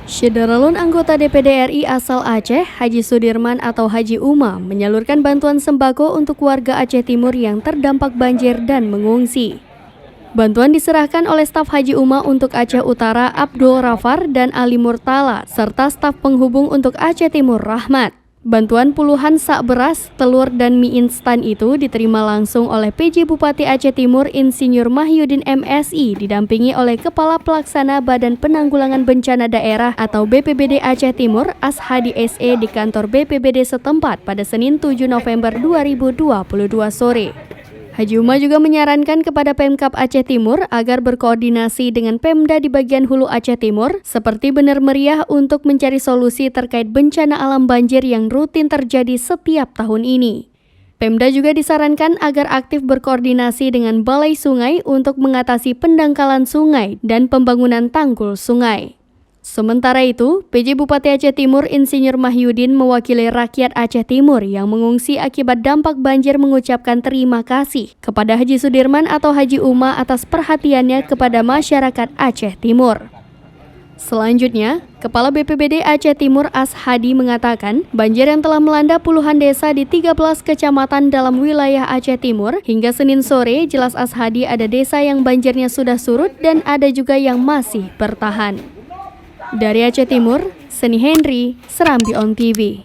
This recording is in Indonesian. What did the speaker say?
Syederalun anggota DPD RI asal Aceh, Haji Sudirman atau Haji Uma, menyalurkan bantuan sembako untuk warga Aceh Timur yang terdampak banjir dan mengungsi. Bantuan diserahkan oleh staf Haji Uma untuk Aceh Utara Abdul Rafar dan Ali Murtala, serta staf penghubung untuk Aceh Timur Rahmat. Bantuan puluhan sak beras, telur, dan mie instan itu diterima langsung oleh PJ Bupati Aceh Timur Insinyur Mahyudin MSI didampingi oleh Kepala Pelaksana Badan Penanggulangan Bencana Daerah atau BPBD Aceh Timur Ashadi SE di kantor BPBD setempat pada Senin 7 November 2022 sore. Haji Uma juga menyarankan kepada Pemkab Aceh Timur agar berkoordinasi dengan Pemda di bagian hulu Aceh Timur seperti benar meriah untuk mencari solusi terkait bencana alam banjir yang rutin terjadi setiap tahun ini. Pemda juga disarankan agar aktif berkoordinasi dengan Balai Sungai untuk mengatasi pendangkalan sungai dan pembangunan tanggul sungai. Sementara itu, PJ Bupati Aceh Timur Insinyur Mahyudin mewakili rakyat Aceh Timur yang mengungsi akibat dampak banjir mengucapkan terima kasih kepada Haji Sudirman atau Haji Uma atas perhatiannya kepada masyarakat Aceh Timur. Selanjutnya, Kepala BPBD Aceh Timur Ashadi mengatakan banjir yang telah melanda puluhan desa di 13 kecamatan dalam wilayah Aceh Timur hingga Senin sore, jelas Ashadi ada desa yang banjirnya sudah surut dan ada juga yang masih bertahan. Dari Aceh Timur, Seni Henry, Serambi On TV.